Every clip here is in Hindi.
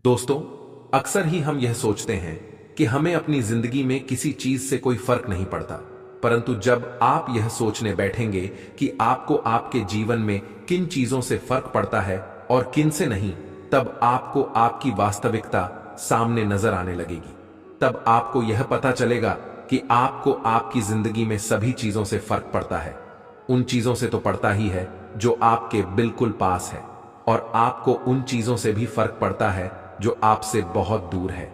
दोस्तों, अक्सर ही हम यह सोचते हैं कि हमें अपनी जिंदगी में किसी चीज से कोई फर्क नहीं पड़ता। परंतु जब आप यह सोचने बैठेंगे कि आपको आपके जीवन में किन चीजों से फर्क पड़ता है और किन से नहीं, तब आपको आपकी वास्तविकता सामने नजर आने लगेगी। तब आपको यह पता चलेगा कि आपको आपकी जिंदगी में सभी चीजों से फर्क पड़ता है। उन चीजों से तो पड़ता ही है जो आपके बिल्कुल पास है, और आपको उन चीजों से भी फर्क पड़ता है जो आपसे बहुत दूर है।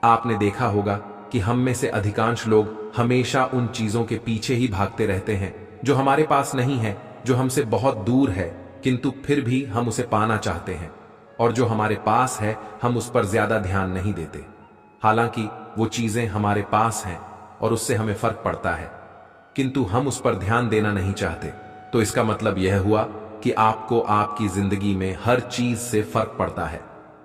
आपने देखा होगा कि हम में से अधिकांश लोग हमेशा उन चीजों के पीछे ही भागते रहते हैं जो हमारे पास नहीं है, जो हमसे बहुत दूर है, किंतु फिर भी हम उसे पाना चाहते हैं। और जो हमारे पास है हम उस पर ज्यादा ध्यान नहीं देते, हालांकि वो चीजें हमारे पास हैं और उससे हमें फर्क पड़ता है, किंतु हम उस पर ध्यान देना नहीं चाहते। तो इसका मतलब यह हुआ कि आपको आपकी जिंदगी में हर चीज से फर्क पड़ता है,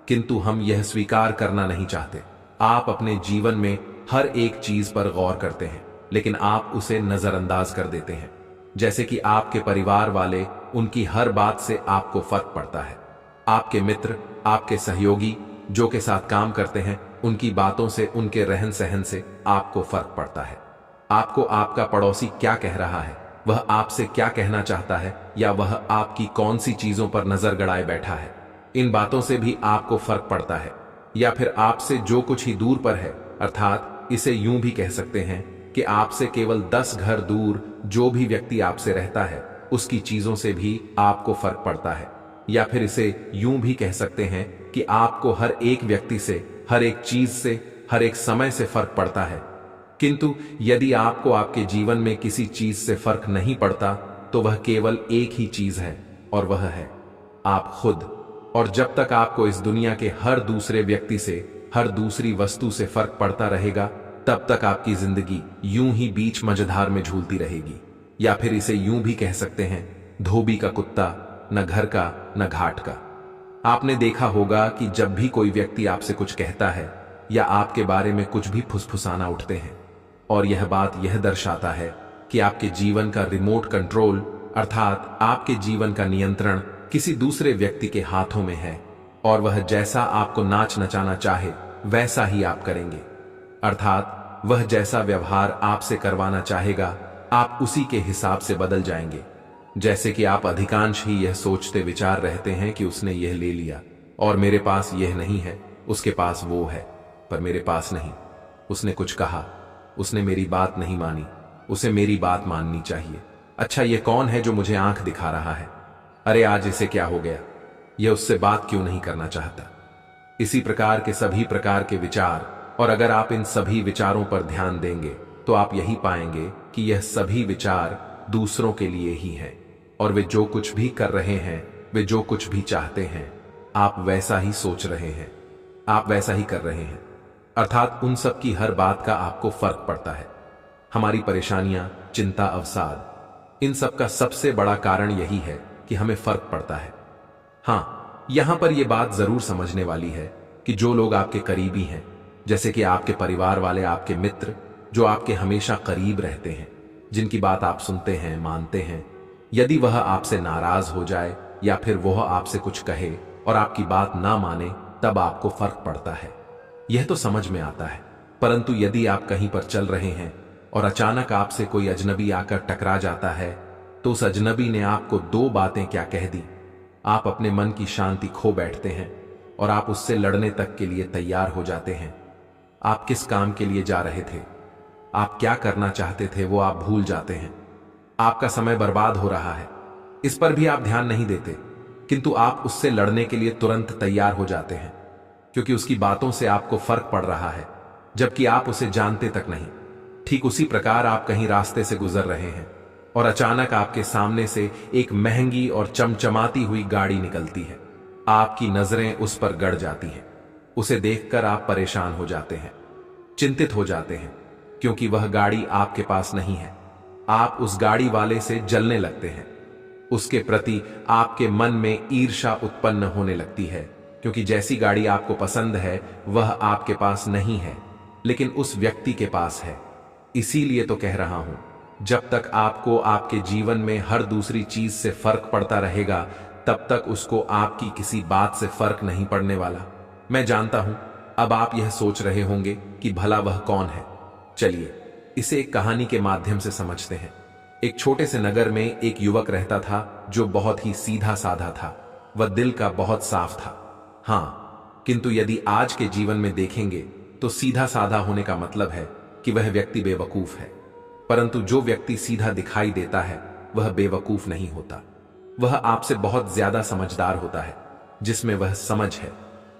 किंतु हम यह स्वीकार करना नहीं चाहते। आप अपने जीवन में हर एक चीज पर गौर करते हैं, लेकिन आप उसे नजरअंदाज कर देते हैं। जैसे कि आपके परिवार वाले, उनकी हर बात से आपको फर्क पड़ता है। आपके मित्र, आपके सहयोगी जो के साथ काम करते हैं, उनकी बातों से, उनके रहन सहन से आपको फर्क पड़ता है। आपको आपका पड़ोसी क्या कह रहा है, वह आपसे क्या कहना चाहता है, या वह आपकी कौन सी चीजों पर नजर गड़ाए बैठा है, इन बातों से भी आपको फर्क पड़ता है। या फिर आपसे जो कुछ ही दूर पर है, अर्थात इसे यूं भी कह सकते हैं कि आपसे केवल 10 घर दूर जो भी व्यक्ति आपसे रहता है, उसकी चीजों से भी आपको फर्क पड़ता है। या फिर इसे यूं भी कह सकते हैं कि आपको हर एक व्यक्ति से, हर एक चीज से, हर एक समय से फर्क पड़ता है। किंतु यदि आपको आपके जीवन में किसी चीज से फर्क नहीं पड़ता, तो वह केवल एक ही चीज है, और वह है आप खुद। और जब तक आपको इस दुनिया के हर दूसरे व्यक्ति से, हर दूसरी वस्तु से फर्क पड़ता रहेगा, तब तक आपकी जिंदगी यूं ही बीच मझधार में झूलती रहेगी। या फिर इसे यूं भी कह सकते हैं, धोबी का कुत्ता, न घर का न घाट का। आपने देखा होगा कि जब भी कोई व्यक्ति आपसे कुछ कहता है या आपके बारे में कुछ भी फुसफुसाना उठते हैं, और यह बात यह दर्शाता है कि आपके जीवन का रिमोट कंट्रोल, अर्थात आपके जीवन का नियंत्रण किसी दूसरे व्यक्ति के हाथों में है, और वह जैसा आपको नाच नचाना चाहे वैसा ही आप करेंगे। अर्थात वह जैसा व्यवहार आपसे करवाना चाहेगा, आप उसी के हिसाब से बदल जाएंगे। जैसे कि आप अधिकांश ही यह सोचते विचार रहते हैं कि उसने यह ले लिया और मेरे पास यह नहीं है, उसके पास वो है पर मेरे पास नहीं। उसने कुछ कहा, उसने मेरी बात नहीं मानी, उसे मेरी बात माननी चाहिए। अच्छा, ये कौन है जो मुझे आंख दिखा रहा है? अरे आज इसे क्या हो गया, यह उससे बात क्यों नहीं करना चाहता? इसी प्रकार के सभी प्रकार के विचार, और अगर आप इन सभी विचारों पर ध्यान देंगे तो आप यही पाएंगे कि यह सभी विचार दूसरों के लिए ही हैं, और वे जो कुछ भी कर रहे हैं, वे जो कुछ भी चाहते हैं, आप वैसा ही सोच रहे हैं, आप वैसा ही कर रहे हैं। अर्थात उन सब की हर बात का आपको फर्क पड़ता है। हमारी परेशानियां, चिंता, अवसाद, इन सब का सबसे बड़ा कारण यही है कि हमें फर्क पड़ता है। हां, यहां पर यह बात जरूर समझने वाली है कि जो लोग आपके करीबी हैं, जैसे कि आपके परिवार वाले, आपके मित्र, जो आपके हमेशा करीब रहते हैं, जिनकी बात आप सुनते हैं, मानते हैं, यदि वह आपसे नाराज हो जाए या फिर वह आपसे कुछ कहे और आपकी बात ना माने, तब आपको फर्क पड़ता है। यह तो समझ में आता है। परंतु यदि आप कहीं पर चल रहे हैं और अचानक आपसे कोई अजनबी आकर टकरा जाता है, तो उस अजनबी ने आपको 2 बातें क्या कह दी, आप अपने मन की शांति खो बैठते हैं और आप उससे लड़ने तक के लिए तैयार हो जाते हैं। आप किस काम के लिए जा रहे थे, आप क्या करना चाहते थे, वो आप भूल जाते हैं। आपका समय बर्बाद हो रहा है, इस पर भी आप ध्यान नहीं देते, किंतु आप उससे लड़ने के लिए तुरंत तैयार हो जाते हैं, क्योंकि उसकी बातों से आपको फर्क पड़ रहा है, जबकि आप उसे जानते तक नहीं। ठीक उसी प्रकार आप कहीं रास्ते से गुजर रहे हैं और अचानक आपके सामने से एक महंगी और चमचमाती हुई गाड़ी निकलती है। आपकी नजरें उस पर गड़ जाती हैं। उसे देखकर आप परेशान हो जाते हैं, चिंतित हो जाते हैं, क्योंकि वह गाड़ी आपके पास नहीं है। आप उस गाड़ी वाले से जलने लगते हैं। उसके प्रति आपके मन में ईर्ष्या उत्पन्न होने लगती है, क्योंकि जैसी गाड़ी आपको पसंद है वह आपके पास नहीं है, लेकिन उस व्यक्ति के पास है। इसीलिए तो कह रहा हूं, जब तक आपको आपके जीवन में हर दूसरी चीज से फर्क पड़ता रहेगा, तब तक उसको आपकी किसी बात से फर्क नहीं पड़ने वाला। मैं जानता हूं अब आप यह सोच रहे होंगे कि भला वह कौन है। चलिए इसे एक कहानी के माध्यम से समझते हैं। एक छोटे से नगर में एक युवक रहता था जो बहुत ही सीधा साधा था। वह दिल का बहुत साफ था। हाँ, किंतु यदि आज के जीवन में देखेंगे तो सीधा साधा होने का मतलब है कि वह व्यक्ति बेवकूफ है। परंतु जो व्यक्ति सीधा दिखाई देता है वह बेवकूफ नहीं होता। वह आपसे बहुत ज्यादा समझदार होता है, जिसमें वह समझ है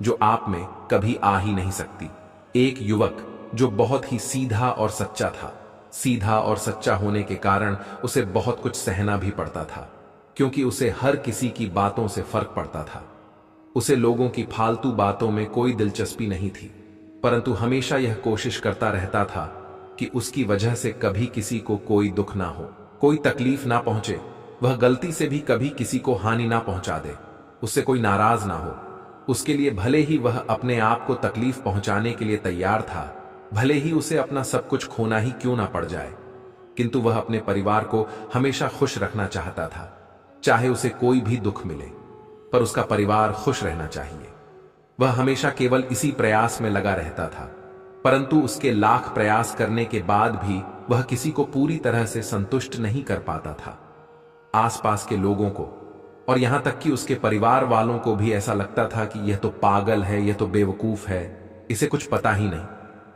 जो आप में कभी आ ही नहीं सकती। एक युवक जो बहुत ही सीधा और सच्चा था। सीधा और सच्चा होने के कारण उसे बहुत कुछ सहना भी पड़ता था, क्योंकि उसे हर किसी की बातों से फर्क पड़ता था। उसे लोगों की फालतू बातों में कोई दिलचस्पी नहीं थी, परंतु हमेशा यह कोशिश करता रहता था कि उसकी वजह से कभी किसी को कोई दुख ना हो, कोई तकलीफ ना पहुंचे। वह गलती से भी कभी किसी को हानि ना पहुंचा दे, उससे कोई नाराज ना हो। उसके लिए भले ही वह अपने आप को तकलीफ पहुंचाने के लिए तैयार था, भले ही उसे अपना सब कुछ खोना ही क्यों ना पड़ जाए, किंतु वह अपने परिवार को हमेशा खुश रखना चाहता था। चाहे उसे कोई भी दुख मिले, पर उसका परिवार खुश रहना चाहिए। वह हमेशा केवल इसी प्रयास में लगा रहता था, परंतु उसके लाख प्रयास करने के बाद भी वह किसी को पूरी तरह से संतुष्ट नहीं कर पाता था। आसपास के लोगों को और यहां तक कि उसके परिवार वालों को भी ऐसा लगता था कि यह तो पागल है, यह तो बेवकूफ है, इसे कुछ पता ही नहीं,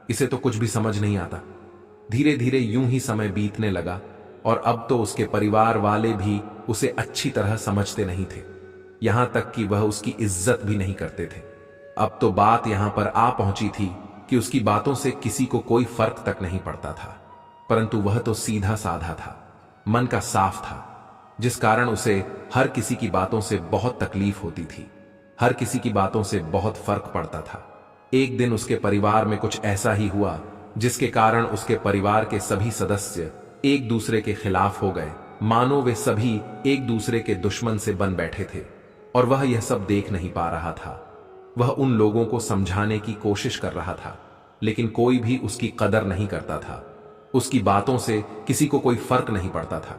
इसे तो कुछ भी समझ नहीं आता। धीरे धीरे यूं ही समय बीतने लगा और अब तो उसके परिवार वाले भी उसे अच्छी तरह समझते नहीं थे। यहां तक कि वह उसकी इज्जत भी नहीं करते थे। अब तो बात यहां पर आ पहुंची थी कि उसकी बातों से किसी को कोई फर्क तक नहीं पड़ता था, परंतु वह तो सीधा साधा था, मन का साफ था, जिस कारण उसे हर किसी की बातों से बहुत तकलीफ होती थी, हर किसी की बातों से बहुत फर्क पड़ता था। एक दिन उसके परिवार में कुछ ऐसा ही हुआ जिसके कारण उसके परिवार के सभी सदस्य एक दूसरे के खिलाफ हो गए, मानो वे सभी एक दूसरे के दुश्मन से बन बैठे थे और वह यह सब देख नहीं पा रहा था। वह उन लोगों को समझाने की कोशिश कर रहा था, लेकिन कोई भी उसकी कदर नहीं करता था। उसकी बातों से किसी को कोई फर्क नहीं पड़ता था,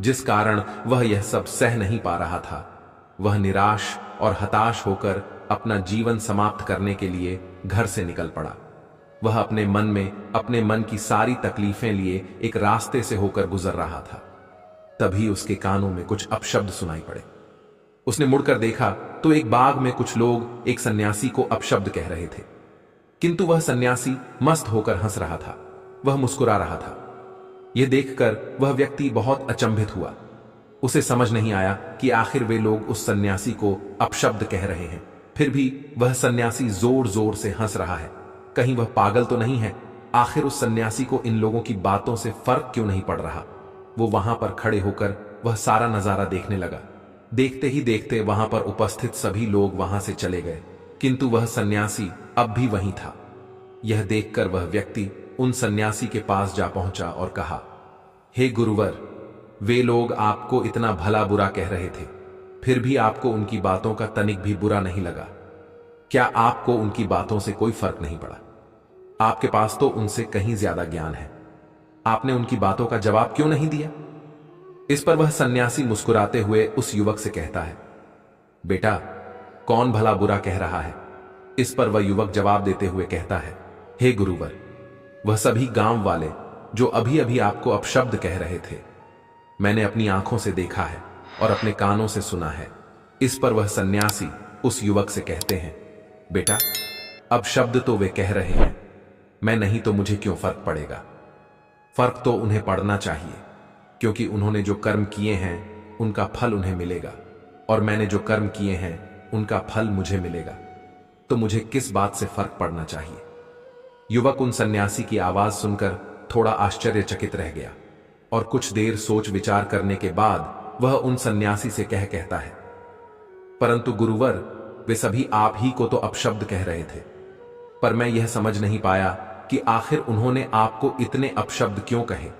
जिस कारण वह यह सब सह नहीं पा रहा था। वह निराश और हताश होकर अपना जीवन समाप्त करने के लिए घर से निकल पड़ा। वह अपने मन में अपने मन की सारी तकलीफें लिए एक रास्ते से होकर गुजर रहा था। तभी उसके कानों में कुछ अपशब्द सुनाई पड़े। उसने मुड़कर देखा तो एक बाग में कुछ लोग एक सन्यासी को अपशब्द कह रहे थे, किंतु वह सन्यासी मस्त होकर हंस रहा था, वह मुस्कुरा रहा था। यह देखकर वह व्यक्ति बहुत अचंभित हुआ। उसे समझ नहीं आया कि आखिर वे लोग उस सन्यासी को अपशब्द कह रहे हैं, फिर भी वह सन्यासी जोर जोर से हंस रहा है। कहीं वह पागल तो नहीं है? आखिर उस सन्यासी को इन लोगों की बातों से फर्क क्यों नहीं पड़ रहा? वो वहां पर खड़े होकर वह सारा नजारा देखने लगा। देखते ही देखते वहां पर उपस्थित सभी लोग वहां से चले गए, किंतु वह सन्यासी अब भी वहीं था। यह देखकर वह व्यक्ति उन सन्यासी के पास जा पहुंचा और कहा, हे गुरुवर, वे लोग आपको इतना भला बुरा कह रहे थे, फिर भी आपको उनकी बातों का तनिक भी बुरा नहीं लगा। क्या आपको उनकी बातों से कोई फर्क नहीं पड़ा? आपके पास तो उनसे कहीं ज्यादा ज्ञान है, आपने उनकी बातों का जवाब क्यों नहीं दिया? इस पर वह सन्यासी मुस्कुराते हुए उस युवक से कहता है, बेटा, कौन भला बुरा कह रहा है? इस पर वह युवक जवाब देते हुए कहता है, हे गुरुवर, वह सभी गांव वाले जो अभी अभी आपको अपशब्द कह रहे थे, मैंने अपनी आंखों से देखा है और अपने कानों से सुना है। इस पर वह सन्यासी उस युवक से कहते हैं, बेटा, अब शब्द तो वे कह रहे हैं, मैं नहीं तो मुझे क्यों फर्क पड़ेगा? फर्क तो उन्हें पड़ना चाहिए, क्योंकि उन्होंने जो कर्म किए हैं उनका फल उन्हें मिलेगा, और मैंने जो कर्म किए हैं उनका फल मुझे मिलेगा, तो मुझे किस बात से फर्क पड़ना चाहिए? युवक उन सन्यासी की आवाज सुनकर थोड़ा आश्चर्यचकित रह गया और कुछ देर सोच विचार करने के बाद वह उन सन्यासी से कहता है, परंतु गुरुवर, वे सभी आप ही को तो अपशब्द कह रहे थे, पर मैं यह समझ नहीं पाया कि आखिर उन्होंने आपको इतने अपशब्द क्यों कहे,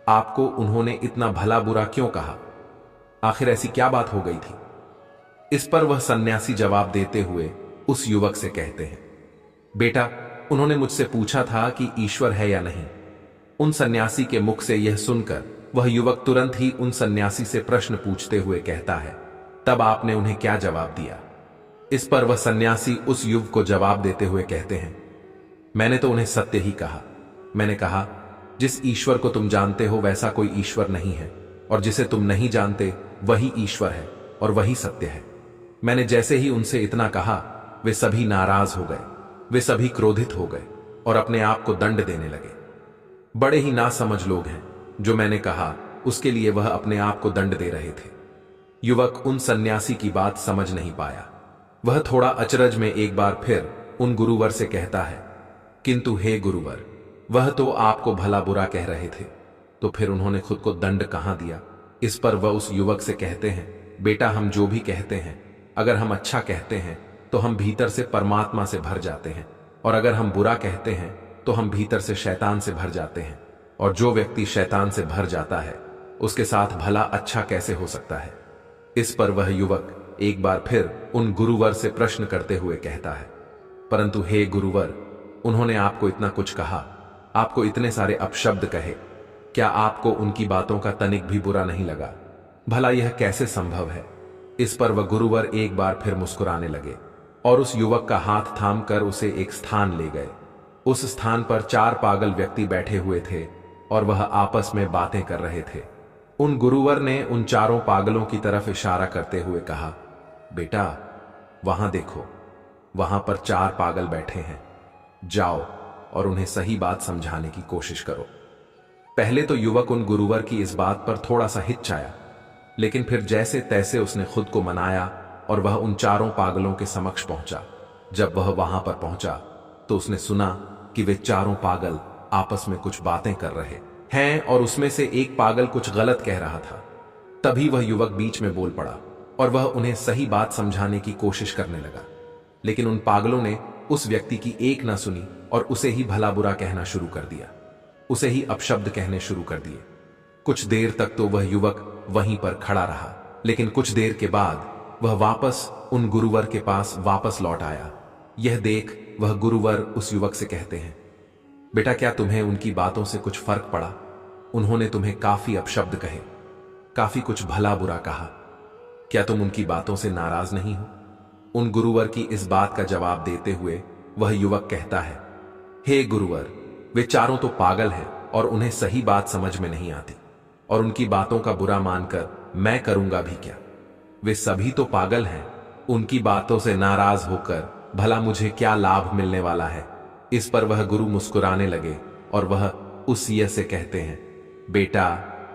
आपको उन्होंने इतना भला बुरा क्यों कहा? आखिर ऐसी क्या बात हो गई थी? इस पर वह सन्यासी जवाब देते हुए उस युवक से कहते हैं, बेटा, उन्होंने मुझसे पूछा था कि ईश्वर है या नहीं। उन सन्यासी के मुख से यह सुनकर वह युवक तुरंत ही उन सन्यासी से प्रश्न पूछते हुए कहता है, तब आपने उन्हें क्या जवाब दिया? इस पर वह सन्यासी उस युवक को जवाब देते हुए कहते हैं, मैंने तो उन्हें सत्य ही कहा। मैंने कहा, जिस ईश्वर को तुम जानते हो वैसा कोई ईश्वर नहीं है, और जिसे तुम नहीं जानते वही ईश्वर है और वही सत्य है। मैंने जैसे ही उनसे इतना कहा, वे सभी नाराज हो गए, वे सभी क्रोधित हो गए और अपने आप को दंड देने लगे। बड़े ही नासमझ लोग हैं, जो मैंने कहा उसके लिए वह अपने आप को दंड दे रहे थे। युवक उन सन्यासी की बात समझ नहीं पाया। वह थोड़ा अचरज में एक बार फिर उन गुरुवर से कहता है, किंतु हे गुरुवर, वह तो आपको भला बुरा कह रहे थे, तो फिर उन्होंने खुद को दंड कहां दिया? इस पर वह उस युवक से कहते हैं, बेटा, हम जो भी कहते हैं, अगर हम अच्छा कहते हैं तो हम भीतर से परमात्मा से भर जाते हैं, और अगर हम बुरा कहते हैं तो हम भीतर से शैतान से भर जाते हैं। और जो व्यक्ति शैतान से भर जाता है उसके साथ भला अच्छा कैसे हो सकता है? इस पर वह युवक एक बार फिर उन गुरुवर से प्रश्न करते हुए कहता है, परंतु हे गुरुवर, उन्होंने आपको इतना कुछ कहा, आपको इतने सारे अपशब्द कहे, क्या आपको उनकी बातों का तनिक भी बुरा नहीं लगा? भला यह कैसे संभव है? इस पर वह गुरुवर एक बार फिर मुस्कुराने लगे और उस युवक का हाथ थामकर उसे एक स्थान ले गए। उस स्थान पर 4 पागल व्यक्ति बैठे हुए थे और वह आपस में बातें कर रहे थे। उन गुरुवर ने उन चारों पागलों की तरफ इशारा करते हुए कहा, बेटा, वहां देखो, वहां पर 4 पागल बैठे हैं, जाओ और उन्हें सही बात समझाने की कोशिश करो। पहले तो युवक उन गुरुवर की इस बात पर थोड़ा सा हिचकिचाया, लेकिन फिर जैसे तैसे उसने खुद को मनाया और वह उन चारों पागलों के समक्ष पहुंचा। जब वह वहां पर पहुंचा तो उसने सुना कि वे चारों पागल आपस में कुछ बातें कर रहे हैं और उसमें से एक पागल कुछ गलत कह रहा था। तभी वह युवक बीच में बोल पड़ा और वह उन्हें सही बात समझाने की कोशिश करने लगा, लेकिन उन पागलों ने उस व्यक्ति की एक ना सुनी और उसे ही भला बुरा कहना शुरू कर दिया, उसे ही अपशब्द कहने शुरू कर दिए। कुछ देर तक तो वह युवक वहीं पर खड़ा रहा, लेकिन कुछ देर के बाद वह वापस उन गुरुवर के पास वापस लौट आया। यह देख वह गुरुवर उस युवक से कहते हैं, बेटा, क्या तुम्हें उनकी बातों से कुछ फर्क पड़ा? उन्होंने तुम्हें काफी अपशब्द कहे, काफी कुछ भला बुरा कहा, क्या तुम उनकी बातों से नाराज नहीं हो? उन गुरुवर की इस बात का जवाब देते हुए वह युवक कहता है, हे गुरुवर, वे चारों तो पागल हैं और उन्हें सही बात समझ में नहीं आती, और उनकी बातों का बुरा मानकर मैं करूंगा भी क्या? वे सभी तो पागल हैं, उनकी बातों से नाराज होकर भला मुझे क्या लाभ मिलने वाला है? इस पर वह गुरु मुस्कुराने लगे और वह उस यह से कहते हैं, बेटा,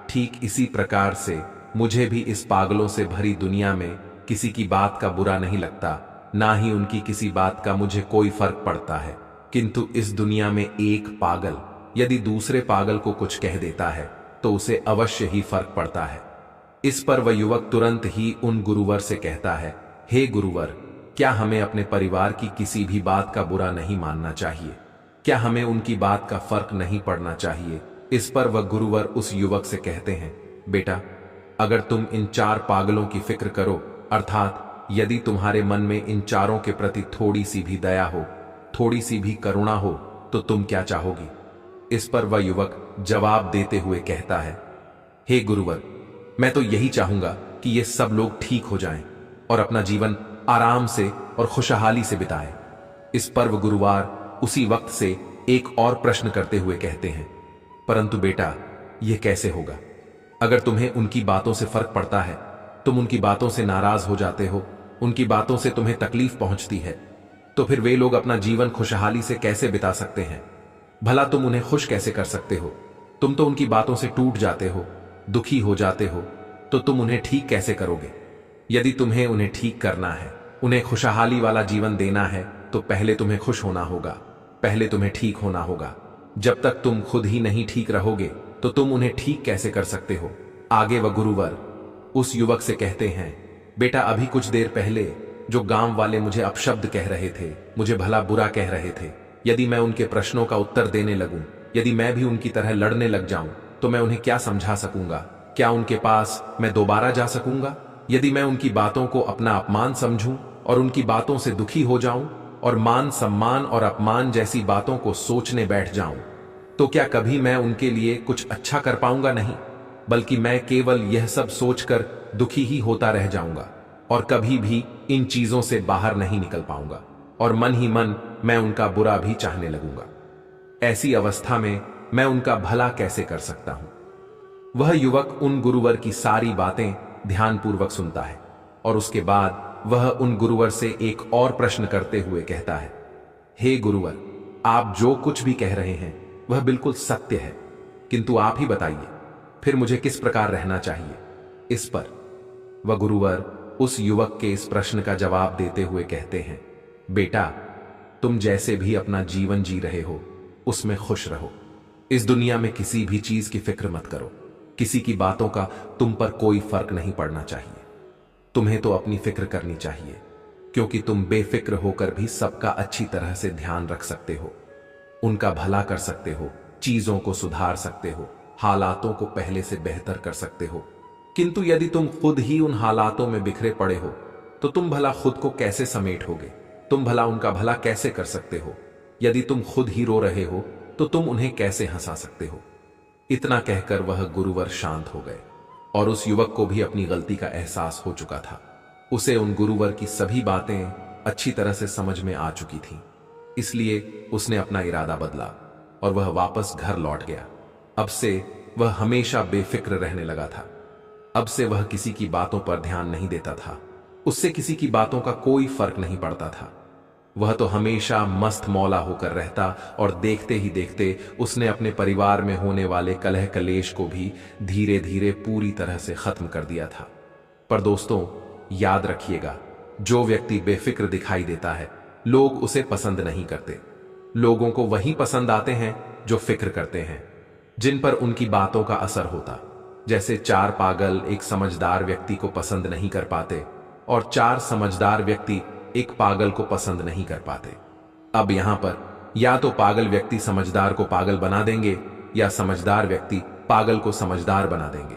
ठीक इसी प्रकार से मुझे भी इस पागलों से भरी दुनिया में किसी की बात का बुरा नहीं लगता, ना ही उनकी किसी बात का मुझे कोई फर्क पड़ता है। किंतु इस दुनिया में एक पागल यदि दूसरे पागल को कुछ कह देता है तो उसे अवश्य ही फर्क पड़ता है। इस पर वह युवक तुरंत ही उन गुरुवर से कहता है, हे गुरुवर, क्या हमें अपने परिवार की किसी भी बात का बुरा नहीं मानना चाहिए? क्या हमें उनकी बात का फर्क नहीं पड़ना चाहिए? इस पर वह गुरुवर उस युवक से कहते हैं, बेटा, अगर तुम इन 4 पागलों की फिक्र करो, अर्थात यदि तुम्हारे मन में इन चारों के प्रति थोड़ी सी भी दया हो, थोड़ी सी भी करुणा हो, तो तुम क्या चाहोगी? इस पर वह युवक जवाब देते हुए कहता है, हे गुरुवर, मैं तो यही चाहूंगा कि ये सब लोग ठीक हो जाएं और अपना जीवन आराम से और खुशहाली से बिताएं। इस पर वह गुरुवार उसी वक्त से एक और प्रश्न करते हुए कहते हैं, परंतु बेटा, यह कैसे होगा? अगर तुम्हें उनकी बातों से फर्क पड़ता है, तुम उनकी बातों से नाराज हो जाते हो, उनकी बातों से तुम्हें तकलीफ पहुंचती है, तो फिर वे लोग अपना जीवन खुशहाली से कैसे बिता सकते हैं? भला तुम उन्हें खुश कैसे कर सकते हो? तुम तो उनकी बातों से टूट जाते हो, दुखी हो जाते हो, तो तुम उन्हें ठीक कैसे करोगे? यदि तुम्हें उन्हें ठीक करना है, उन्हें खुशहाली वाला जीवन देना है, तो पहले तुम्हें खुश होना होगा, पहले तुम्हें ठीक होना होगा। जब तक तुम खुद ही नहीं ठीक रहोगे तो तुम उन्हें ठीक कैसे कर सकते हो? आगे वह गुरुवर उस युवक से कहते हैं, बेटा, अभी कुछ देर पहले जो गांव वाले मुझे अपशब्द कह रहे थे, मुझे भला बुरा कह रहे थे, यदि मैं उनके प्रश्नों का उत्तर देने लगूं, यदि मैं भी उनकी तरह लड़ने लग जाऊं, तो मैं उन्हें क्या समझा सकूंगा? क्या उनके पास मैं दोबारा जा सकूंगा? यदि मैं उनकी बातों को अपना अपमान समझूं और उनकी बातों से दुखी हो जाऊं और मान सम्मान और अपमान जैसी बातों को सोचने बैठ जाऊं, तो क्या कभी मैं उनके लिए कुछ अच्छा कर पाऊंगा? नहीं, बल्कि मैं केवल यह सब सोचकर दुखी ही होता रह जाऊंगा। और कभी भी इन चीजों से बाहर नहीं निकल पाऊंगा और मन ही मन मैं उनका बुरा भी चाहने लगूंगा। ऐसी अवस्था में मैं उनका भला कैसे कर सकता हूं? वह युवक उन गुरुवर की सारी बातें ध्यानपूर्वक सुनता है और उसके बाद वह उन गुरुवर से एक और प्रश्न करते हुए कहता है, हे गुरुवर, आप जो कुछ भी कह रहे हैं वह बिल्कुल सत्य है, किंतु आप ही बताइए फिर मुझे किस प्रकार रहना चाहिए। इस पर वह गुरुवर उस युवक के इस प्रश्न का जवाब देते हुए कहते हैं, बेटा, तुम जैसे भी अपना जीवन जी रहे हो उसमें खुश रहो। इस दुनिया में किसी भी चीज की फिक्र मत करो। किसी की बातों का तुम पर कोई फर्क नहीं पड़ना चाहिए। तुम्हें तो अपनी फिक्र करनी चाहिए, क्योंकि तुम बेफिक्र होकर भी सबका अच्छी तरह से ध्यान रख सकते हो, उनका भला कर सकते हो, चीजों को सुधार सकते हो, हालातों को पहले से बेहतर कर सकते हो। किंतु यदि तुम खुद ही उन हालातों में बिखरे पड़े हो तो तुम भला खुद को कैसे समेटोगे? तुम भला उनका भला कैसे कर सकते हो? यदि तुम खुद ही रो रहे हो तो तुम उन्हें कैसे हंसा सकते हो? इतना कहकर वह गुरुवर शांत हो गए और उस युवक को भी अपनी गलती का एहसास हो चुका था। उसे उन गुरुवर की सभी बातें अच्छी तरह से समझ में आ चुकी थीं। इसलिए उसने अपना इरादा बदला और वह वापस घर लौट गया। अब से वह हमेशा बेफिक्र रहने लगा था। अब से वह किसी की बातों पर ध्यान नहीं देता था। उससे किसी की बातों का कोई फर्क नहीं पड़ता था। वह तो हमेशा मस्त मौला होकर रहता और देखते ही देखते उसने अपने परिवार में होने वाले कलह कलेश को भी धीरे धीरे पूरी तरह से खत्म कर दिया था। पर दोस्तों, याद रखिएगा, जो व्यक्ति बेफिक्र दिखाई देता है लोग उसे पसंद नहीं करते। लोगों को वही पसंद आते हैं जो फिक्र करते हैं, जिन पर उनकी बातों का असर होता। जैसे 4 पागल एक समझदार व्यक्ति को पसंद नहीं कर पाते और 4 समझदार व्यक्ति एक पागल को पसंद नहीं कर पाते। अब यहां पर या तो पागल व्यक्ति समझदार को पागल बना देंगे या समझदार व्यक्ति पागल को समझदार बना देंगे।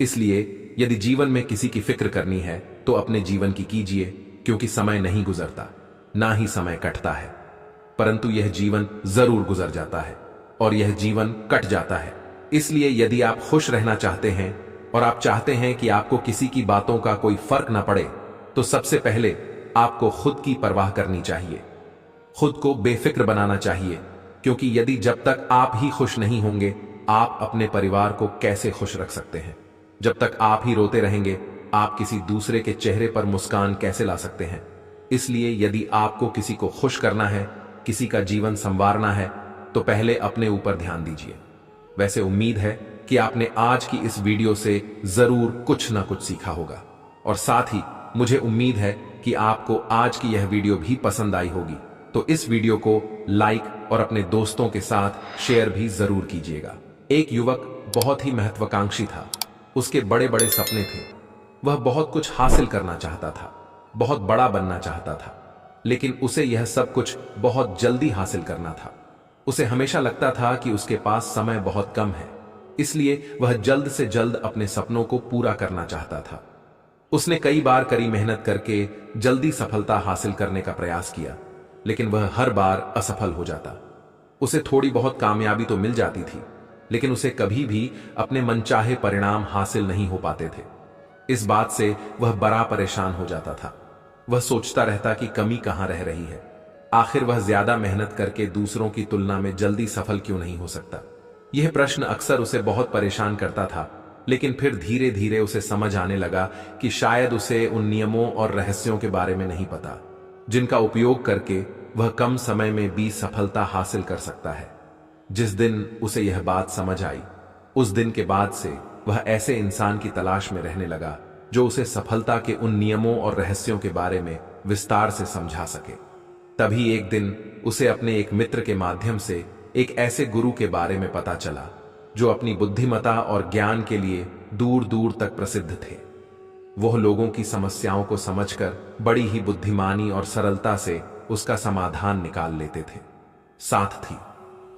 इसलिए यदि जीवन में किसी की फिक्र करनी है तो अपने जीवन की कीजिए, क्योंकि समय नहीं गुजरता, ना ही समय कटता है, परंतु यह जीवन जरूर गुजर जाता है और यह जीवन कट जाता है। इसलिए यदि आप खुश रहना चाहते हैं और आप चाहते हैं कि आपको किसी की बातों का कोई फर्क ना पड़े, तो सबसे पहले आपको खुद की परवाह करनी चाहिए, खुद को बेफिक्र बनाना चाहिए। क्योंकि यदि जब तक आप ही खुश नहीं होंगे, आप अपने परिवार को कैसे खुश रख सकते हैं? जब तक आप ही रोते रहेंगे, आप किसी दूसरे के चेहरे पर मुस्कान कैसे ला सकते हैं? इसलिए यदि आपको किसी को खुश करना है, किसी का जीवन संवारना है, तो पहले अपने ऊपर ध्यान दीजिए। वैसे उम्मीद है कि आपने आज की इस वीडियो से जरूर कुछ ना कुछ सीखा होगा और साथ ही मुझे उम्मीद है कि आपको आज की यह वीडियो भी पसंद आई होगी। तो इस वीडियो को लाइक और अपने दोस्तों के साथ शेयर भी जरूर कीजिएगा। एक युवक बहुत ही महत्वाकांक्षी था। उसके बड़े बड़े सपने थे। वह बहुत कुछ हासिल करना चाहता था, बहुत बड़ा बनना चाहता था, लेकिन उसे यह सब कुछ बहुत जल्दी हासिल करना था। उसे हमेशा लगता था कि उसके पास समय बहुत कम है, इसलिए वह जल्द से जल्द अपने सपनों को पूरा करना चाहता था। उसने कई बार कड़ी मेहनत करके जल्दी सफलता हासिल करने का प्रयास किया, लेकिन वह हर बार असफल हो जाता। उसे थोड़ी बहुत कामयाबी तो मिल जाती थी, लेकिन उसे कभी भी अपने मनचाहे परिणाम हासिल नहीं हो पाते थे। इस बात से वह बड़ा परेशान हो जाता था। वह सोचता रहता कि कमी कहां रह रही है। आखिर वह ज्यादा मेहनत करके दूसरों की तुलना में जल्दी सफल क्यों नहीं हो सकता? यह प्रश्न अक्सर उसे बहुत परेशान करता था, लेकिन फिर धीरे धीरे उसे समझ आने लगा कि शायद उसे उन नियमों और रहस्यों के बारे में नहीं पता, जिनका उपयोग करके वह कम समय में भी सफलता हासिल कर सकता है। जिस दिन उसे यह बात समझ आई, उस दिन के बाद से वह ऐसे इंसान की तलाश में रहने लगा जो उसे सफलता के उन नियमों और रहस्यों के बारे में विस्तार से समझा सके। तभी एक दिन उसे अपने एक मित्र के माध्यम से एक ऐसे गुरु के बारे में पता चला जो अपनी बुद्धिमत्ता और ज्ञान के लिए दूर दूर तक प्रसिद्ध थे। वह लोगों की समस्याओं को समझकर बड़ी ही बुद्धिमानी और सरलता से उसका समाधान निकाल लेते थे। साथ ही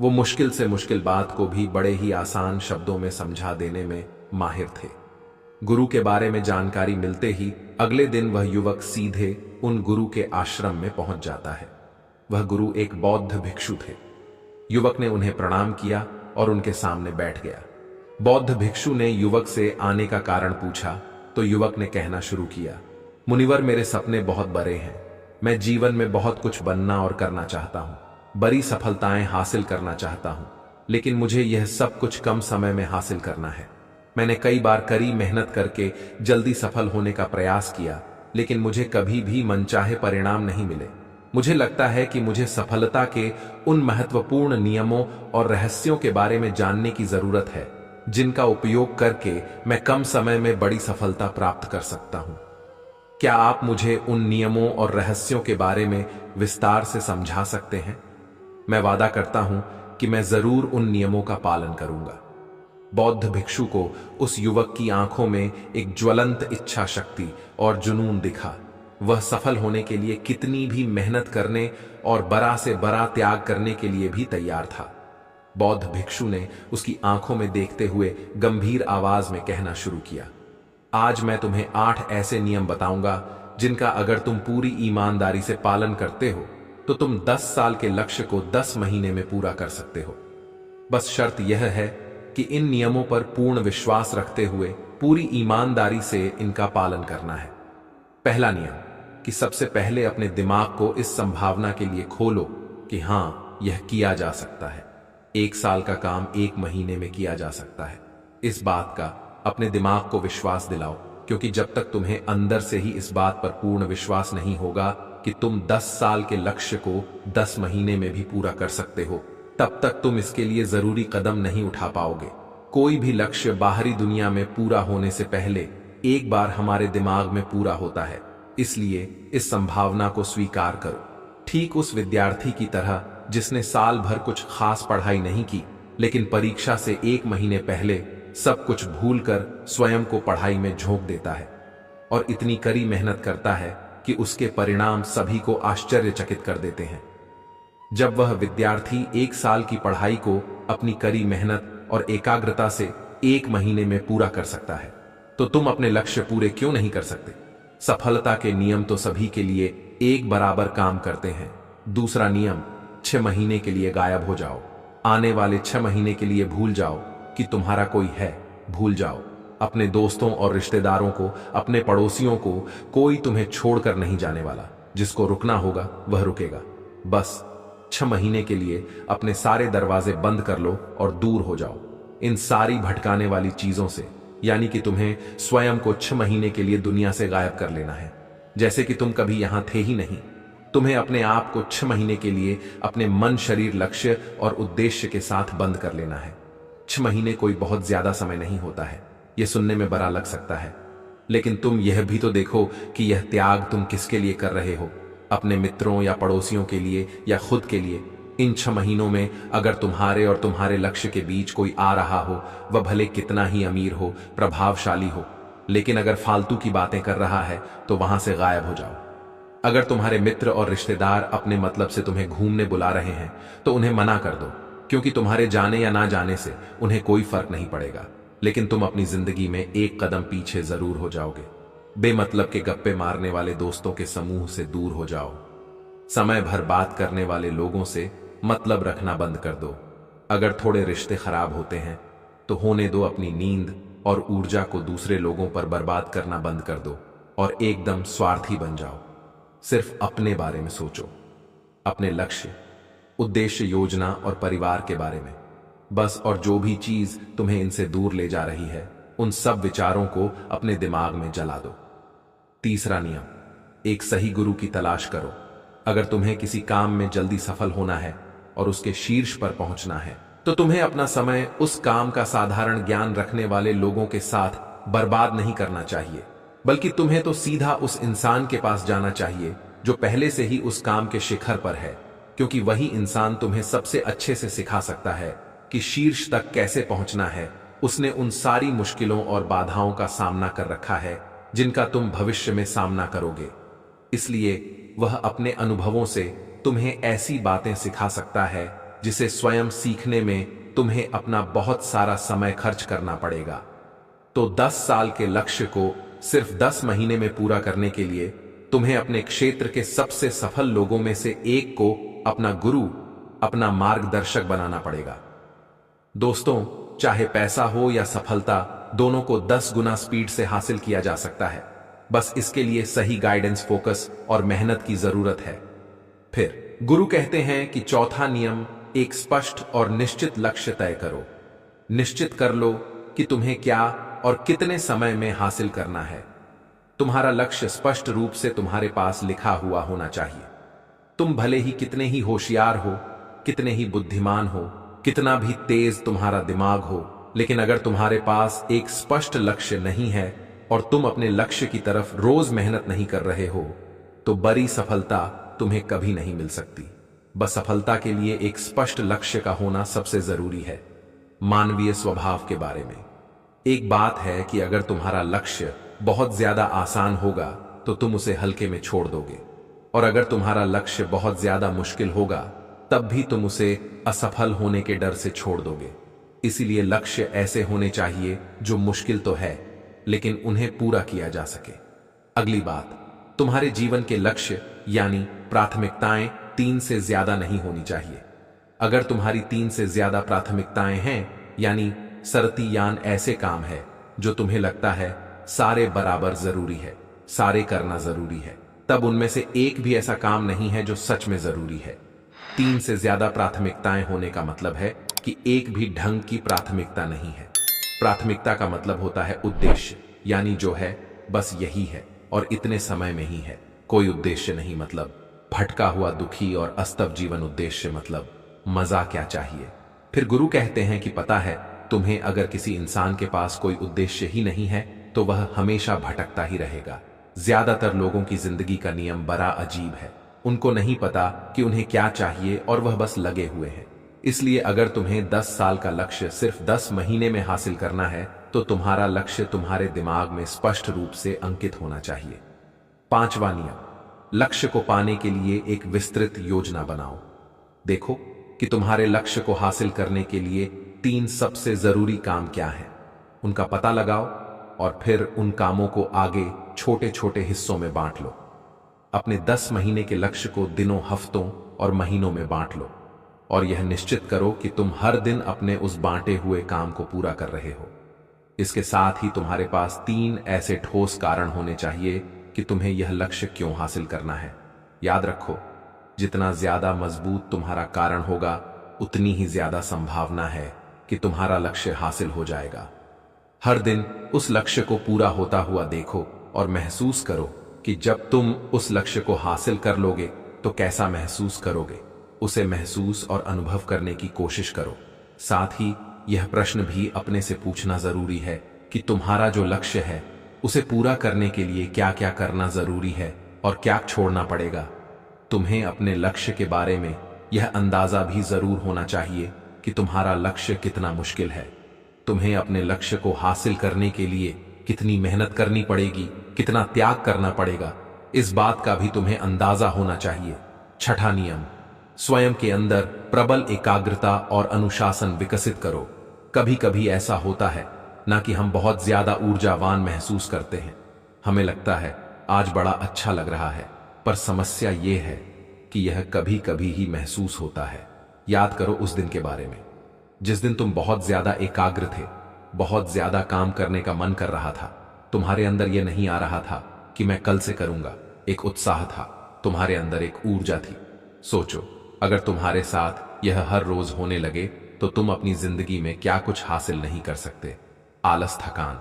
वो मुश्किल से मुश्किल बात को भी बड़े ही आसान शब्दों में समझा देने में माहिर थे। गुरु के बारे में जानकारी मिलते ही अगले दिन वह युवक सीधे उन गुरु के आश्रम में पहुंच जाता है। वह गुरु एक बौद्ध भिक्षु थे। युवक ने उन्हें प्रणाम किया और उनके सामने बैठ गया। बौद्ध भिक्षु ने युवक से आने का कारण पूछा तो युवक ने कहना शुरू किया, मुनिवर, मेरे सपने बहुत बड़े हैं। मैं जीवन में बहुत कुछ बनना और करना चाहता हूं, बड़ी सफलताएं हासिल करना चाहता हूं, लेकिन मुझे यह सब कुछ कम समय में हासिल करना है। मैंने कई बार कड़ी मेहनत करके जल्दी सफल होने का प्रयास किया, लेकिन मुझे कभी भी मनचाहे परिणाम नहीं मिले। मुझे लगता है कि मुझे सफलता के उन महत्वपूर्ण नियमों और रहस्यों के बारे में जानने की जरूरत है, जिनका उपयोग करके मैं कम समय में बड़ी सफलता प्राप्त कर सकता हूं। क्या आप मुझे उन नियमों और रहस्यों के बारे में विस्तार से समझा सकते हैं? मैं वादा करता हूं कि मैं जरूर उन नियमों का पालन करूंगा। बौद्ध भिक्षु को उस युवक की आंखों में एक ज्वलंत इच्छा शक्ति और जुनून दिखा। वह सफल होने के लिए कितनी भी मेहनत करने और बड़ा से बड़ा त्याग करने के लिए भी तैयार था। बौद्ध भिक्षु ने उसकी आंखों में देखते हुए गंभीर आवाज में कहना शुरू किया, आज मैं तुम्हें 8 ऐसे नियम बताऊंगा जिनका अगर तुम पूरी ईमानदारी से पालन करते हो तो तुम 10 साल के लक्ष्य को 10 महीने में पूरा कर सकते हो। बस शर्त यह है कि इन नियमों पर पूर्ण विश्वास रखते हुए पूरी ईमानदारी से इनका पालन करना है। पहला नियम कि सबसे पहले अपने दिमाग को इस संभावना के लिए खोलो कि हां, यह किया जा सकता है। 1 साल का काम 1 महीने में किया जा सकता है। इस बात का अपने दिमाग को विश्वास दिलाओ, क्योंकि जब तक तुम्हें अंदर से ही इस बात पर पूर्ण विश्वास नहीं होगा कि तुम 10 साल के लक्ष्य को 10 महीने में भी पूरा कर सकते हो, तब तक तुम इसके लिए जरूरी कदम नहीं उठा पाओगे। कोई भी लक्ष्य बाहरी दुनिया में पूरा होने से पहले एक बार हमारे दिमाग में पूरा होता है, इसलिए इस संभावना को स्वीकार करो। ठीक उस विद्यार्थी की तरह जिसने साल भर कुछ खास पढ़ाई नहीं की, लेकिन परीक्षा से 1 महीने पहले सब कुछ भूलकर स्वयं को पढ़ाई में झोंक देता है और इतनी कड़ी मेहनत करता है कि उसके परिणाम सभी को आश्चर्यचकित कर देते हैं। जब वह विद्यार्थी 1 साल की पढ़ाई को अपनी कड़ी मेहनत और एकाग्रता से 1 महीने में पूरा कर सकता है, तो तुम अपने लक्ष्य पूरे क्यों नहीं कर सकते? सफलता के नियम तो सभी के लिए एक बराबर काम करते हैं। दूसरा नियम, 6 महीने के लिए गायब हो जाओ। आने वाले 6 महीने के लिए भूल जाओ कि तुम्हारा कोई है। भूल जाओ अपने दोस्तों और रिश्तेदारों को, अपने पड़ोसियों को। कोई तुम्हें छोड़कर नहीं जाने वाला। जिसको रुकना होगा वह रुकेगा। बस 6 महीने के लिए अपने सारे दरवाजे बंद कर लो और दूर हो जाओ इन सारी भटकाने वाली चीजों से। यानी कि तुम्हें स्वयं को 6 महीने के लिए दुनिया से गायब कर लेना है, जैसे कि तुम कभी यहां थे ही नहीं। तुम्हें अपने आप को 6 महीने के लिए अपने मन, शरीर, लक्ष्य और उद्देश्य के साथ बंद कर लेना है। 6 महीने कोई बहुत ज्यादा समय नहीं होता है। यह सुनने में बड़ा लग सकता है, लेकिन तुम यह भी तो देखो कि यह त्याग तुम किसके लिए कर रहे हो। अपने मित्रों या पड़ोसियों के लिए या खुद के लिए। इन 6 महीनों में अगर तुम्हारे और तुम्हारे लक्ष्य के बीच कोई आ रहा हो, वह भले कितना ही अमीर हो, प्रभावशाली हो, लेकिन अगर फालतू की बातें कर रहा है तो वहां से गायब हो जाओ। अगर तुम्हारे मित्र और रिश्तेदार अपने मतलब से तुम्हें घूमने बुला रहे हैं तो उन्हें मना कर दो, क्योंकि तुम्हारे जाने या ना जाने से उन्हें कोई फर्क नहीं पड़ेगा, लेकिन तुम अपनी जिंदगी में एक कदम पीछे जरूर हो जाओगे। बेमतलब के गप्पे मारने वाले दोस्तों के समूह से दूर हो जाओ। समय भर बात करने वाले लोगों से मतलब रखना बंद कर दो। अगर थोड़े रिश्ते खराब होते हैं तो होने दो। अपनी नींद और ऊर्जा को दूसरे लोगों पर बर्बाद करना बंद कर दो और एकदम स्वार्थी बन जाओ। सिर्फ अपने बारे में सोचो, अपने लक्ष्य, उद्देश्य, योजना और परिवार के बारे में बस। और जो भी चीज तुम्हें इनसे दूर ले जा रही है, उन सब विचारों को अपने दिमाग में जला दो। तीसरा नियम, एक सही गुरु की तलाश करो। अगर तुम्हें किसी काम में जल्दी सफल होना है और उसके शीर्ष पर पहुंचना है, तो तुम्हें अपना समय उस काम का साधारण ज्ञान रखने वाले लोगों के साथ बर्बाद नहीं करना चाहिए, बल्कि तुम्हें तो सीधा उस इंसान के पास जाना चाहिए जो पहले से ही उस काम के शिखर पर है, क्योंकि वही इंसान तुम्हें सबसे अच्छे से सिखा सकता है कि शीर्ष तक कैसे पहुंचना है। उसने उन सारी मुश्किलों और बाधाओं का सामना कर रखा है जिनका तुम भविष्य में सामना करोगे। इसलिए वह अपने अनुभवों से तुम्हें ऐसी बातें सिखा सकता है जिसे स्वयं सीखने में तुम्हें अपना बहुत सारा समय खर्च करना पड़ेगा। तो 10 साल के लक्ष्य को सिर्फ 10 महीने में पूरा करने के लिए तुम्हें अपने क्षेत्र के सबसे सफल लोगों में से एक को अपना गुरु, अपना मार्गदर्शक बनाना पड़ेगा। दोस्तों, चाहे पैसा हो या सफलता, दोनों को 10 गुना स्पीड से हासिल किया जा सकता है। बस इसके लिए सही गाइडेंस, फोकस और मेहनत की जरूरत है। फिर गुरु कहते हैं कि चौथा नियम, एक स्पष्ट और निश्चित लक्ष्य तय करो। निश्चित कर लो कि तुम्हें क्या और कितने समय में हासिल करना है। तुम्हारा लक्ष्य स्पष्ट रूप से तुम्हारे पास लिखा हुआ होना चाहिए। तुम भले ही कितने ही होशियार हो, कितने ही बुद्धिमान हो, कितना भी तेज तुम्हारा दिमाग हो, लेकिन अगर तुम्हारे पास एक स्पष्ट लक्ष्य नहीं है और तुम अपने लक्ष्य की तरफ रोज मेहनत नहीं कर रहे हो, तो बड़ी सफलता तुम्हें कभी नहीं मिल सकती। बस सफलता के लिए एक स्पष्ट लक्ष्य का होना सबसे जरूरी है। मानवीय स्वभाव के बारे में एक बात है कि अगर तुम्हारा लक्ष्य बहुत ज्यादा आसान होगा तो तुम उसे हल्के में छोड़ दोगे, और अगर तुम्हारा लक्ष्य बहुत ज्यादा मुश्किल होगा तब भी तुम उसे असफल होने के डर से छोड़ दोगे। इसीलिए लक्ष्य ऐसे होने चाहिए जो मुश्किल तो है लेकिन उन्हें पूरा किया जा सके। अगली बात, तुम्हारे जीवन के लक्ष्य यानी प्राथमिकताएं 3 से ज्यादा नहीं होनी चाहिए। अगर तुम्हारी 3 से ज्यादा प्राथमिकताएं हैं, यानी सरती यान ऐसे काम है जो तुम्हें लगता है सारे बराबर जरूरी है, सारे करना जरूरी है, तब उनमें से एक भी ऐसा काम नहीं है जो सच में जरूरी है। 3 से ज्यादा प्राथमिकताएं होने का मतलब है कि एक भी ढंग की प्राथमिकता नहीं है। प्राथमिकता का मतलब होता है उद्देश्य, यानी जो है बस यही है और इतने समय में ही है। कोई उद्देश्य नहीं, मतलब भटका हुआ, दुखी और अस्तव जीवन। उद्देश्य मतलब मजा क्या चाहिए। फिर गुरु कहते हैं कि पता है तुम्हें, अगर किसी इंसान के पास कोई उद्देश्य ही नहीं है तो वह हमेशा भटकता ही रहेगा। ज्यादातर लोगों की जिंदगी का नियम बड़ा अजीब है। उनको नहीं पता कि उन्हें क्या चाहिए और वह बस लगे हुए हैं। इसलिए अगर तुम्हें 10 साल का लक्ष्य सिर्फ 10 महीने में हासिल करना है तो तुम्हारा लक्ष्य तुम्हारे दिमाग में स्पष्ट रूप से अंकित होना चाहिए। 5वां नियम, लक्ष्य को पाने के लिए एक विस्तृत योजना बनाओ। देखो कि तुम्हारे लक्ष्य को हासिल करने के लिए 3 सबसे जरूरी काम क्या हैं, उनका पता लगाओ और फिर उन कामों को आगे छोटे छोटे हिस्सों में बांट लो। अपने 10 महीने के लक्ष्य को दिनों, हफ्तों और महीनों में बांट लो और यह निश्चित करो कि तुम हर दिन अपने उस बांटे हुए काम को पूरा कर रहे हो। इसके साथ ही तुम्हारे पास 3 ऐसे ठोस कारण होने चाहिए कि तुम्हें यह लक्ष्य क्यों हासिल करना है। याद रखो, जितना ज्यादा मजबूत तुम्हारा कारण होगा उतनी ही ज्यादा संभावना है कि तुम्हारा लक्ष्य हासिल हो जाएगा। हर दिन उस लक्ष्य को पूरा होता हुआ देखो और महसूस करो कि जब तुम उस लक्ष्य को हासिल कर लोगे तो कैसा महसूस करोगे। उसे महसूस और अनुभव करने की कोशिश करो। साथ ही यह प्रश्न भी अपने से पूछना जरूरी है कि तुम्हारा जो लक्ष्य है उसे पूरा करने के लिए क्या क्या करना जरूरी है और क्या छोड़ना पड़ेगा। तुम्हें अपने लक्ष्य के बारे में यह अंदाजा भी जरूर होना चाहिए कि तुम्हारा लक्ष्य कितना मुश्किल है। तुम्हें अपने लक्ष्य को हासिल करने के लिए कितनी मेहनत करनी पड़ेगी, कितना त्याग करना पड़ेगा, इस बात का भी तुम्हें अंदाजा होना चाहिए। 6वां नियम, स्वयं के अंदर प्रबल एकाग्रता और अनुशासन विकसित करो। कभी कभी ऐसा होता है ना कि हम बहुत ज्यादा ऊर्जावान महसूस करते हैं, हमें लगता है आज बड़ा अच्छा लग रहा है, पर समस्या यह है कि यह कभी कभी ही महसूस होता है। याद करो उस दिन के बारे में जिस दिन तुम बहुत ज्यादा एकाग्र थे, बहुत ज्यादा काम करने का मन कर रहा था। तुम्हारे अंदर यह नहीं आ रहा था कि मैं कल से करूंगा, एक उत्साह था, तुम्हारे अंदर एक ऊर्जा थी। सोचो, अगर तुम्हारे साथ यह हर रोज होने लगे तो तुम अपनी जिंदगी में क्या कुछ हासिल नहीं कर सकते। आलस, थकान,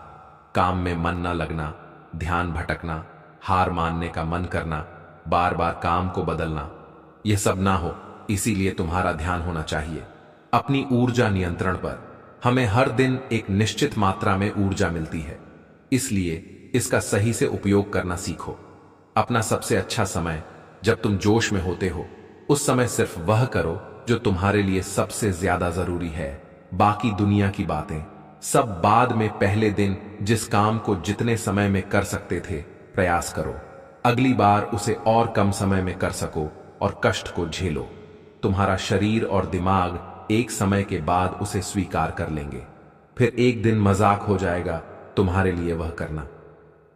काम में मन न लगना, ध्यान भटकना, हार मानने का मन करना, बार बार काम को बदलना, यह सब ना हो। इसीलिए तुम्हारा ध्यान होना चाहिए अपनी ऊर्जा नियंत्रण पर। हमें हर दिन एक निश्चित मात्रा में ऊर्जा मिलती है, इसलिए इसका सही से उपयोग करना सीखो। अपना सबसे अच्छा समय जब तुम जोश में होते हो, उस समय सिर्फ वह करो जो तुम्हारे लिए सबसे ज्यादा जरूरी है। बाकी दुनिया की बातें सब बाद में। पहले दिन जिस काम को जितने समय में कर सकते थे, प्रयास करो अगली बार उसे और कम समय में कर सको और कष्ट को झेलो। तुम्हारा शरीर और दिमाग एक समय के बाद उसे स्वीकार कर लेंगे। फिर एक दिन मजाक हो जाएगा तुम्हारे लिए वह करना।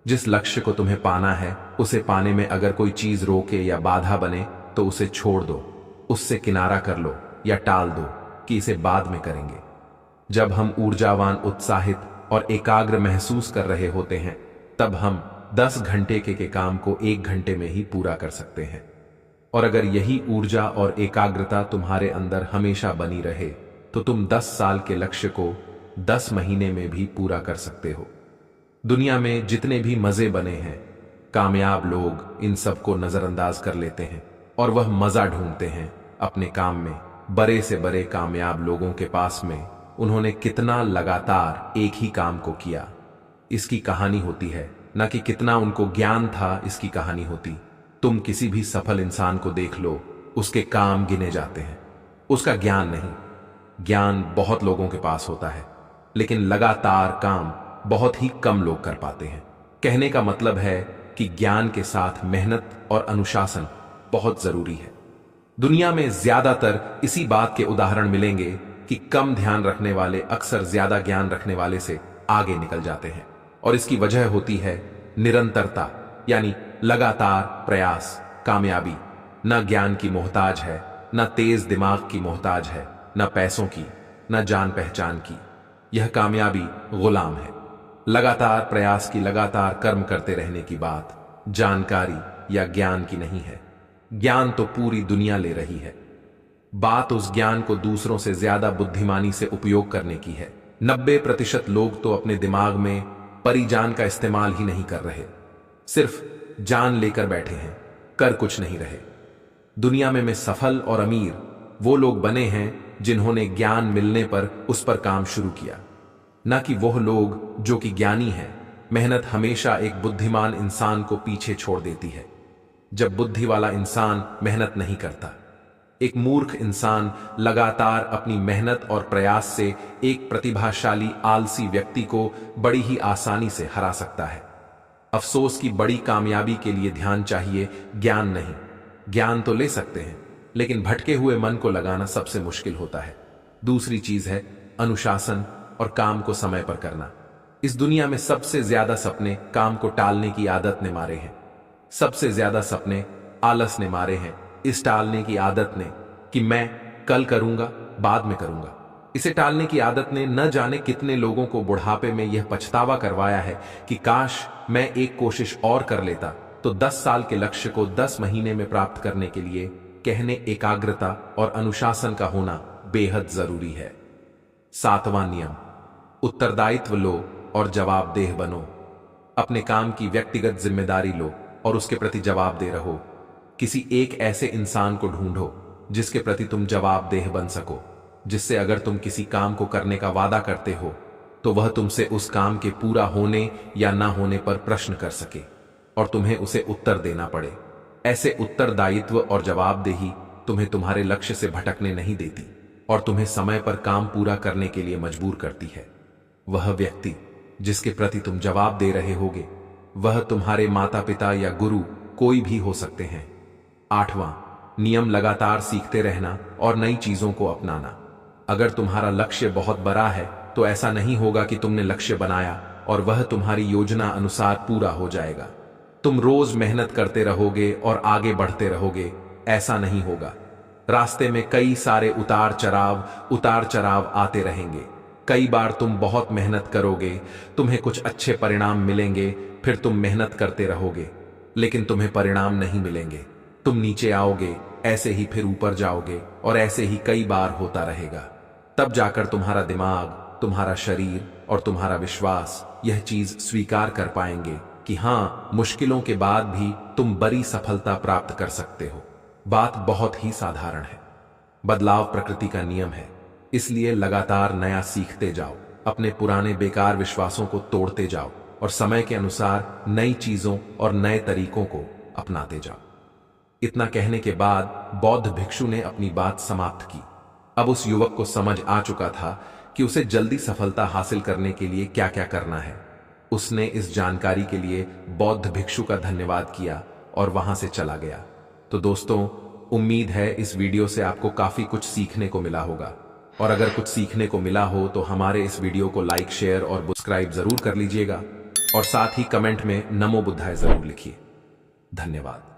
जिस लक्ष्य को तुम्हें पाना है, उसे पाने में अगर कोई चीज रोके या बाधा बने तो उसे छोड़ दो, उससे किनारा कर लो या टाल दो कि इसे बाद में करेंगे। जब हम ऊर्जावान, उत्साहित और एकाग्र महसूस कर रहे होते हैं, तब हम 10 घंटे के काम को 1 घंटे में ही पूरा कर सकते हैं। और अगर यही ऊर्जा और एकाग्रता तुम्हारे अंदर हमेशा बनी रहे तो तुम 10 साल के लक्ष्य को 10 महीने में भी पूरा कर सकते हो। दुनिया में जितने भी मजे बने हैं, कामयाब लोग इन सब को नजरअंदाज कर लेते हैं और वह मजा ढूंढते हैं अपने काम में। बड़े से बड़े कामयाब लोगों के पास में उन्होंने कितना लगातार एक ही काम को किया, इसकी कहानी होती है, न कि कितना उनको ज्ञान था इसकी कहानी होती। तुम किसी भी सफल इंसान को देख लो, उसके काम गिने जाते हैं, उसका ज्ञान नहीं। ज्ञान बहुत लोगों के पास होता है, लेकिन लगातार काम बहुत ही कम लोग कर पाते हैं। कहने का मतलब है कि ज्ञान के साथ मेहनत और अनुशासन बहुत जरूरी है। दुनिया में ज्यादातर इसी बात के उदाहरण मिलेंगे कि कम ध्यान रखने वाले अक्सर ज्यादा ज्ञान रखने वाले से आगे निकल जाते हैं। और इसकी वजह होती है निरंतरता, यानी लगातार प्रयास। कामयाबी न ज्ञान की मोहताज है, न तेज दिमाग की मोहताज है, न पैसों की, न जान पहचान की। यह कामयाबी गुलाम है। लगातार प्रयास की, लगातार कर्म करते रहने की बात जानकारी या ज्ञान की नहीं है। ज्ञान तो पूरी दुनिया ले रही है। बात उस ज्ञान को दूसरों से ज्यादा बुद्धिमानी से उपयोग करने की है। 90% लोग तो अपने दिमाग में परिजान का इस्तेमाल ही नहीं कर रहे, सिर्फ जान लेकर बैठे हैं, कर कुछ नहीं रहे। दुनिया में सफल और अमीर वो लोग बने हैं जिन्होंने ज्ञान मिलने पर उस पर काम शुरू किया, न कि वह लोग जो कि ज्ञानी हैं। मेहनत हमेशा एक बुद्धिमान इंसान को पीछे छोड़ देती है। जब बुद्धि वाला इंसान मेहनत नहीं करता, एक मूर्ख इंसान लगातार अपनी मेहनत और प्रयास से एक प्रतिभाशाली आलसी व्यक्ति को बड़ी ही आसानी से हरा सकता है। अफसोस की बड़ी कामयाबी के लिए ध्यान चाहिए, ज्ञान नहीं। ज्ञान तो ले सकते हैं, लेकिन भटके हुए मन को लगाना सबसे मुश्किल होता है। दूसरी चीज है अनुशासन और काम को समय पर करना। इस दुनिया में सबसे ज्यादा सपने काम को टालने की आदत ने मारे हैं। सबसे ज्यादा सपने आलस ने मारे हैं, इस टालने की आदत ने कि मैं कल करूंगा, बाद में करूंगा। इसे टालने की आदत ने न जाने कितने लोगों को बुढ़ापे में यह पछतावा करवाया है कि काश मैं एक कोशिश और कर लेता तो 10 साल के लक्ष्य को 10 महीने में प्राप्त करने के लिए कहने एकाग्रता और अनुशासन का होना बेहद जरूरी है। 7वां नियम, उत्तरदायित्व लो और जवाबदेह बनो। अपने काम की व्यक्तिगत जिम्मेदारी लो और उसके प्रति जवाबदेह रहो। किसी एक ऐसे इंसान को ढूंढो जिसके प्रति तुम जवाबदेह बन सको, जिससे अगर तुम किसी काम को करने का वादा करते हो तो वह तुमसे उस काम के पूरा होने या ना होने पर प्रश्न कर सके और तुम्हें उसे उत्तर देना पड़े। ऐसे उत्तरदायित्व और जवाबदेही तुम्हें तुम्हारे लक्ष्य से भटकने नहीं देती और तुम्हें समय पर काम पूरा करने के लिए मजबूर करती है। वह व्यक्ति जिसके प्रति तुम जवाब दे रहे होगे वह तुम्हारे माता पिता या गुरु कोई भी हो सकते हैं। 8वां नियम, लगातार सीखते रहना और नई चीजों को अपनाना। अगर तुम्हारा लक्ष्य बहुत बड़ा है तो ऐसा नहीं होगा कि तुमने लक्ष्य बनाया और वह तुम्हारी योजना अनुसार पूरा हो जाएगा। तुम रोज मेहनत करते रहोगे और आगे बढ़ते रहोगे, ऐसा नहीं होगा। रास्ते में कई सारे उतार चढ़ाव आते रहेंगे। कई बार तुम बहुत मेहनत करोगे, तुम्हें कुछ अच्छे परिणाम मिलेंगे, फिर तुम मेहनत करते रहोगे लेकिन तुम्हें परिणाम नहीं मिलेंगे। तुम नीचे आओगे, ऐसे ही फिर ऊपर जाओगे और ऐसे ही कई बार होता रहेगा। तब जाकर तुम्हारा दिमाग, तुम्हारा शरीर और तुम्हारा विश्वास यह चीज स्वीकार कर पाएंगे कि हां, मुश्किलों के बाद भी तुम बड़ी सफलता प्राप्त कर सकते हो। बात बहुत ही साधारण है। बदलाव प्रकृति का नियम है, इसलिए लगातार नया सीखते जाओ, अपने पुराने बेकार विश्वासों को तोड़ते जाओ और समय के अनुसार नई चीजों और नए तरीकों को अपनाते जाओ। इतना कहने के बाद बौद्ध भिक्षु ने अपनी बात समाप्त की। अब उस युवक को समझ आ चुका था कि उसे जल्दी सफलता हासिल करने के लिए क्या क्या करना है। उसने इस जानकारी के लिए बौद्ध भिक्षु का धन्यवाद किया और वहां से चला गया। तो दोस्तों, उम्मीद है इस वीडियो से आपको काफी कुछ सीखने को मिला होगा और अगर कुछ सीखने को मिला हो तो हमारे इस वीडियो को लाइक, शेयर और सब्सक्राइब जरूर कर लीजिएगा और साथ ही कमेंट में नमो बुद्धाय जरूर लिखिए। धन्यवाद।